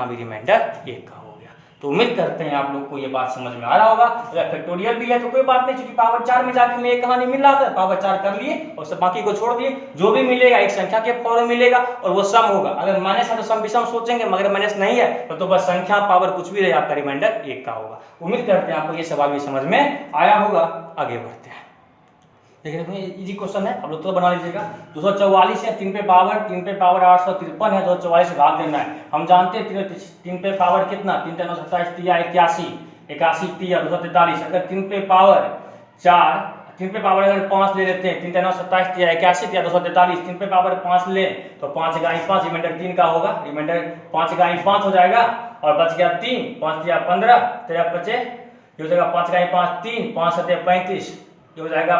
भी रिमाइंडर 1 का हो गया। तो उम्मीद करते हैं आप लोग को ये बात समझ में आ रहा होगा। अगर फैक्टोरियल भी है तो कोई बात नहीं, क्योंकि पावर 4 में जाके हमें एक कहानी मिल रहा था, पावर 4 कर लिए और सब बाकी को छोड़ दिए, जो भी मिलेगा एक संख्या के फॉर्म में मिलेगा और वो सम होगा। अगर माइनस है तो सम विषम सोचेंगे, मगर माइनस नहीं है तो बस संख्या पावर कुछ भी रहे आपका रिमाइंडर 1 का होगा। उम्मीद करते हैं आपको ये सवाल भी समझ में आया होगा। आगे बढ़ते हैं, देखिए इजी क्वेश्चन है, आप लोग तो बना लीजिएगा। 244 है, 3 पे पावर 853 है, 244 से भाग देना है। हम जानते हैं 3 पे पावर कितना, 3 3 27 तिया 81 81 तिया 243। अगर 3 पे पावर 4 3 पे पावर अगर 5 ले लेते हैं, 3 3 27 तिया 81 तिया 243, 3 पे पावर 5 ले तो 5 × 5 रिमाइंडर 3 का होगा, रिमाइंडर 5 × 5 हो जाएगा और बच गया 3, 5 तिया 15 तेरह बचे, ये हो जाएगा 5 × 5 3, 5 7 35, ये हो जाएगा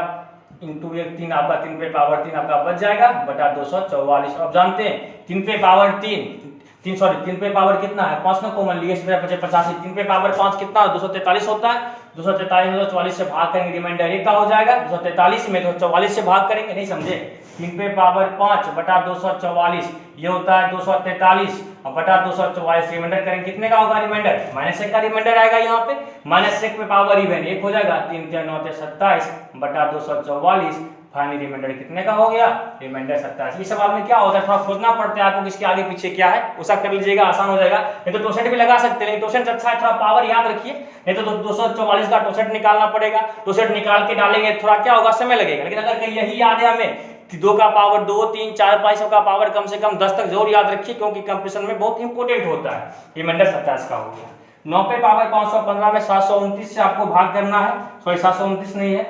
इंटू 1 3 आपका 3 पे पावर 3 आपका बच जाएगा बटा 244। अब जानते हैं 3 पे पावर 3 पे पावर कितना है, 5 में कॉमन लिए 85, 3 पे पावर 5 कितना 243 होता है, 243 में 244 से भाग करेंगे रिमाइंडर 1 का हो जाएगा, 243 में 244 से भाग करेंगे, नहीं समझे, 3 पे पावर 5 बटा 244 ये होता है 243 और बटा 244 रिमाइंडर करेंगे कितने का होगा रिमाइंडर, -1 का रिमाइंडर आएगा यहाँ पे, -1 पे पावर इवन 1 हो जाएगा, 3 3 9 27 बटा 244, फाइनली रिमाइंडर कितने का हो गया, रिमाइंडर 27। इस सवाल में क्या होता है, थोड़ा खोजना पड़ता है आपको किसके आगे पीछे क्या है, उसा कर लीजिएगा, आसान हो जाएगा। नहीं तो टोसेट भी लगा सकते हैं, लेकिन टोसेट अच्छा है, थोड़ा पावर याद रखिए, नहीं तो 244 का टोसेट निकालना पड़ेगा, टोसेट निकाल के डालेंगे थोड़ा क्या होगा, समय लगेगा। लेकिन अगर कहीं यही याद है हमें 2 का पावर 2 3 4 5 का पावर कम से कम 10 तक जरूर याद रखिए, क्योंकि कंप्यूटेशन में बहुत इंपॉर्टेंट होता है। रिमाइंडर 27 का हो गया। 9 पे पावर 515 में 729 से आपको भाग करना है, सॉरी 729 नहीं है,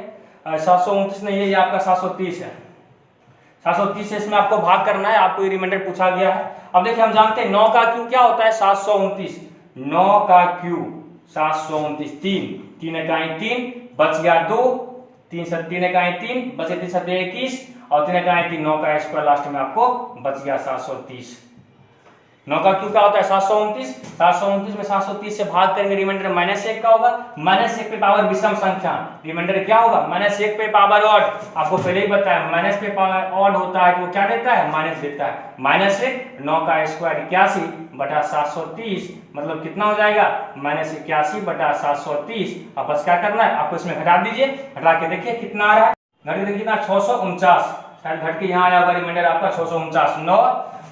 729 नहीं है, ये आपका 730 है, 730 से इसमें आपको भाग करना है, आपको ये रिमाइंडर पूछा गया है। अब देखिए हम जानते हैं 9 का क्यू क्या होता है 729, 9 का क्यू 729, 3 इकाई 3 बच गया 2, 3 इकाई 3 बचे 3 7 21 और 3 इकाई 3 9 का स्क्वायर लास्ट में आपको बच गया 730। 9 का क्यू क्या होता है 729, 729 में 730 से भाग करेंगे रिमाइंडर -1 का होगा, -1 पे पावर विषम संख्या, रिमाइंडर क्या होगा -1 पे पावर ऑड, आपको पहले ही बताया माइनस पे पावर ऑड होता है तो क्या देता है माइनस देता है, -1 9 का स्क्वायर 81 बटा 730 मतलब कितना हो जाएगा -81 बटा 730। अब बस क्या करना है आपको इसमें घटा दीजिए, घटा के देखिए कितना आ रहा है, घट के देखिए कितना 649, शायद घट के यहाँ आया होगा रिमाइंडर आपका 649,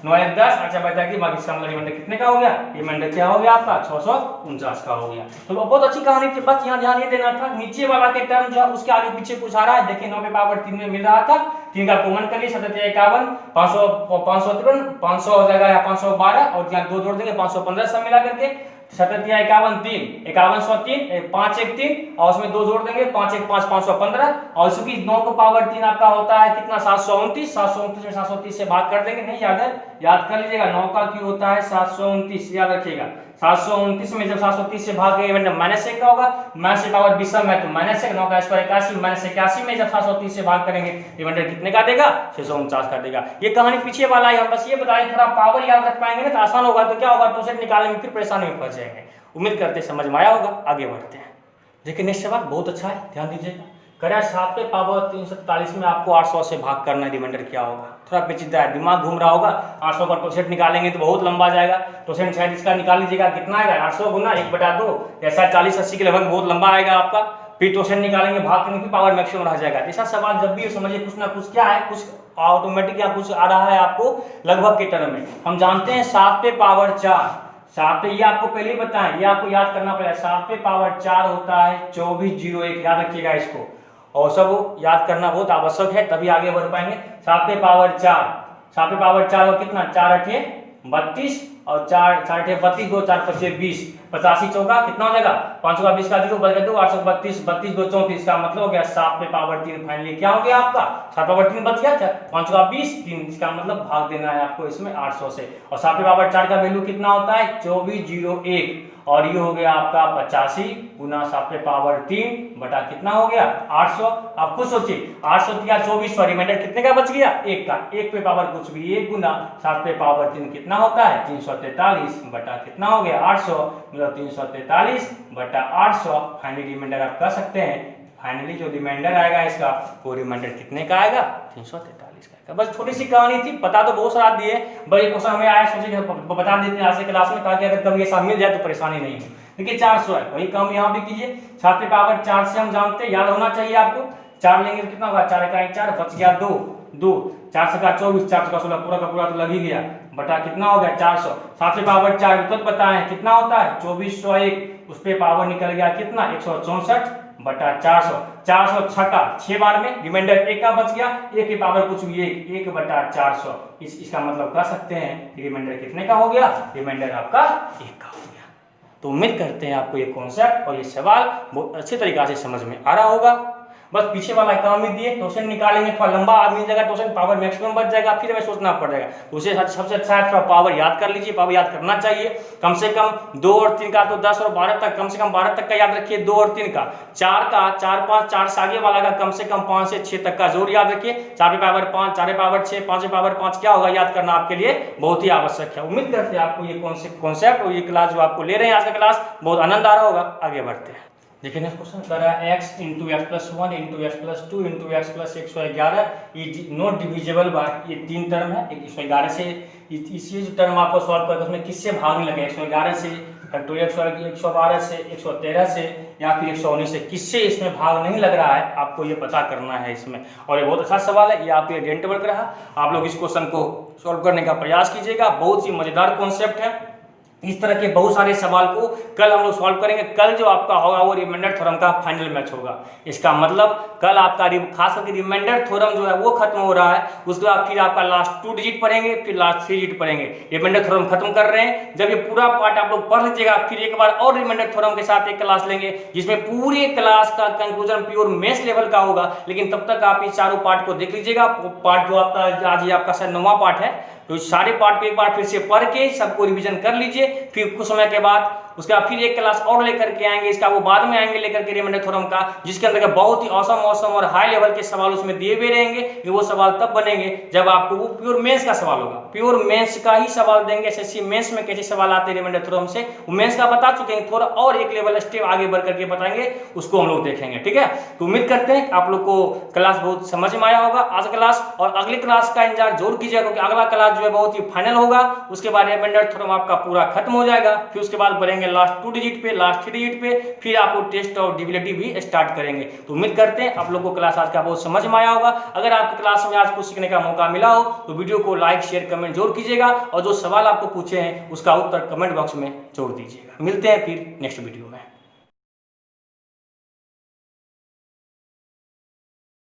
9 1 10 अच्छा बचा कि बाकी इसका रिमाइंडर कितने का हो गया, रिमाइंडर क्या हो गया आपका 649 का हो गया। तो बहुत अच्छी कहानी थी, बस यहाँ ध्यान ये देना था नीचे वाला के टर्म जो उसके आगे पीछे कुछ आ रहा है। देखिए 9 पे पावर 3 में मिल रहा था, 3 का कॉमन कर लिए 7 51 553 500 हो जाएगा या 512 और यहाँ 2 जोड़ देंगे 515 सब मिला करके 7 51 3 5103 5 1 3 और उसमें 2 जोड़ देंगे 5 1 5 515 और इसकी 9 को पावर 3 आपका होता है कितना 729, 729 में 730 से भाग कर देंगे, नहीं याद है याद कर लीजिएगा, 9 का क्यू होता है 729 याद रखिएगा, 729 में जब 730 से भाग के माइनस 1 का होगा, माइनस एक पावर 20 में तो माइनस 1, 9 का स्क्वायर 81, माइनस 81 में जब 730 से भाग करेंगे रिमाइंडर कितने का देगा, 649 का देगा। ये कहानी पीछे वाला है, हम बस ये बताएं, थोड़ा पावर याद रख पाएंगे ना तो आसान होगा। तो क्या होगा, टोसेट निकालने में फिर परेशानी में फंस जाएंगे। उम्मीद करते समझ में आया होगा। आगे बढ़ते हैं। देखिए नेक्स्ट सवाल बहुत अच्छा है, ध्यान दीजिएगा। कह 7 पे पावर 343 में आपको 800 से भाग करना है, रिमाइंडर क्या होगा। थोड़ा पेचीदा है, दिमाग घूम रहा होगा। 800 का टोसेट निकालेंगे तो बहुत लंबा जाएगा। टोसेट शायद इसका निकाल लीजिएगा, कितना आएगा 800 गुना 1/2, ऐसा 40-80 के लगभग बहुत लंबा आएगा आपका। फिर टोसेट निकालेंगे, भाग करने की पावर मैक्सिमम रह जाएगा। ऐसा सवाल जब भी समझिए कुछ ना कुछ क्या है, कुछ ऑटोमेटिक या कुछ आ रहा है आपको लगभग के टर्म में। हम जानते हैं 7 पे पावर 4, 7 पे ये आपको पहले ही बताएं, ये आपको याद करना पड़ेगा। 7 पे पावर 4 होता है 2401, याद रखिएगा इसको, और सब याद करना बहुत आवश्यक है, तभी आगे बढ़ पाएंगे। 7 पे पावर 4, 7 पे पावर 4 हो कितना, 4 8 32 और 4 8 32, 2 4 5 20, 85 चौका कितना हो जाएगा, 5 का 20 का 0 बच गया 2, 832, 32 2 34 का मतलब हो गया 7 पे पावर 3। फाइनली क्या हो गया आपका 7 पावर 3 बच गया, 5 का 20 3, इसका मतलब भाग देना है आपको इसमें 800 से। और 7 पे पावर 4 का वैल्यू कितना होता है 2401, और ये हो गया आपका 85 गुना 7 पे पावर 3 बटा कितना हो गया 800। आप खुद सोचिए 800 दिया 24, रिमाइंडर कितने का बच गया 1 का, 1 पे पावर कुछ भी 1 गुना 7 पे पावर 3 कितना होता है 343 बटा कितना हो गया 800, मतलब 343 बटा 800। फाइनली रिमाइंडर आप कह सकते हैं, फाइनली जो रिमाइंडर आएगा इसका वो रिमाइंडर कितने का आएगा 343 का आएगा। बस छोटी सी कहानी थी, पता तो बहुत सारा दिए, बस क्वेश्चन हमें आया, सोचे बता देते हैं आज से क्लास में, ताकि अगर कभी ऐसा मिल जाए तो परेशानी नहीं है। देखिए 400 है, वही काम यहाँ भी कीजिए। 7 पे पावर 4 से हम जानते हैं, याद होना चाहिए आपको। 4 लेंगे तो कितना होगा, 4 का 1 4 बच गया 2, 4 से का 24, 4 से का 16, पूरा का पूरा तो लग ही गया, बटा कितना हो गया 400। 7 पे पावर 4 खुद बताएं कितना होता है 2401, उस पे पावर निकल गया कितना 164 बटा 400। 400 छक्का 6 बार में, रिमाइंडर 1 का बच गया, 1 की पावर कुछ भी 1 बटा 400। इसका मतलब कह सकते हैं रिमाइंडर कितने का हो गया, रिमाइंडर आपका 1 का हो गया। तो उम्मीद करते हैं आपको ये कॉन्सेप्ट और ये सवाल बहुत अच्छे तरीके से समझ में आ रहा होगा। बस पीछे वाला काम ही दिए, टोसेट निकालेंगे, थोड़ा लंबा मिल जाएगा टोसेट, पावर मैक्सिमम बच जाएगा, फिर हमें सोचना पड़ जाएगा। उसे सबसे अच्छा है थोड़ा पावर याद कर लीजिए, पावर याद करना चाहिए कम से कम 2 और 3 का, तो 10 और 12 तक, कम से कम 12 तक का याद रखिए, 2 और 3 का, 4 का 4 5, 4 से आगे वाला का कम से कम 5 से 6 तक का जरूर याद रखिए। 4 पे पावर 5, 4 पे पावर 6, 5 पे पावर 5 क्या होगा याद करना आपके लिए बहुत ही आवश्यक है। उम्मीद करते हैं आपको ये कॉन्सेप्ट और ये क्लास जो आपको ले रहे हैं आज का क्लास बहुत आनंद आ रहा होगा। आगे बढ़ते हैं। देखिए नेक्स्ट क्वेश्चन कर रहा है x into x plus 1 into x plus 2 into x plus 111 ये नॉट डिविजिबल बाय, ये 3 टर्म है। 111 से इसी जो टर्म आपको सॉल्व करके उसमें किससे भागने लगे, 111 से, फैक्टोरियल 112 से, 113 से या फिर 119 से, किससे इसमें भाग नहीं लग रहा है आपको ये पता करना है इसमें। और ये बहुत अच्छा सवाल है, ये आपके डेंट वर्क रहा। आप लोग इस क्वेश्चन को सॉल्व करने का प्रयास कीजिएगा, बहुत ही मजेदार कॉन्सेप्ट है। इस तरह के बहुत सारे सवाल को कल हम लोग सॉल्व करेंगे। कल जो आपका होगा वो रिमाइंडर थ्योरम का फाइनल मैच होगा। इसका मतलब कल आपका खास करके रिमाइंडर थ्योरम जो है वो खत्म हो रहा है, उसके बाद फिर आपका लास्ट 2 डिजिट पढ़ेंगे, फिर लास्ट 3 डिजिट पढ़ेंगे। रिमाइंडर थ्योरम खत्म कर रहे हैं। जब ये पूरा पार्ट आप लोग पढ़ लीजिएगा, फिर एक बार और रिमाइंडर थ्योरम के साथ एक क्लास लेंगे जिसमें पूरे क्लास का कंक्लूजन प्योर मैथ्स लेवल का होगा। लेकिन तब तक आप इस चारों पार्ट को देख लीजिएगा। पार्ट जो आपका आज ये आपका शायद 9वां पार्ट है, तो सारे पार्ट को एक बार फिर से पढ़ के सबको रिवीजन कर लीजिए। फिर कुछ समय के बाद उसके बाद फिर एक क्लास और लेकर के आएंगे, इसका वो बाद में आएंगे लेकर के रिमाइंडर थ्योरम का, जिसके अंदर बहुत ही औसम और हाई लेवल के सवाल उसमें दिए हुए रहेंगे। ये वो सवाल तब बनेंगे जब आपको वो प्योर मेंस का सवाल होगा। प्योर मेंस का ही सवाल देंगे। एसएससी मेंस में कैसे सवाल आते हैं रिमाइंडर थ्योरम से, वो मेंस का बता चुके हैं, थोड़ा और एक लेवल स्टेप आगे बढ़ करके बताएंगे, उसको हम लोग देखेंगे। ठीक है, तो उम्मीद करते हैं आप लोग को क्लास बहुत समझ में आया होगा आज क्लास, और अगली क्लास का इंतजार जरूर कीजिएगा क्योंकि अगला क्लास जो है बहुत ही फाइनल होगा। उसके बाद रिमाइंडर थ्योरम आपका पूरा खत्म हो जाएगा। फिर उसके बाद बढ़ेंगे लास्ट 2 डिजिट पे, लास्ट 3 डिजिट पे, फिर आपको टेस्ट और डिविजिबिलिटी भी स्टार्ट करेंगे। तो उम्मीद करते हैं आप लोगों को क्लास आज का बहुत समझ में आया होगा। अगर आपकी क्लास में आज कुछ सीखने का मौका मिला हो तो वीडियो को लाइक शेयर कमेंट जरूर कीजिएगा, और जो सवाल आपको पूछे हैं उसका उत्तर कमेंट बॉक्स में जोड़ दीजिएगा। मिलते हैं फिर नेक्स्ट वीडियो में।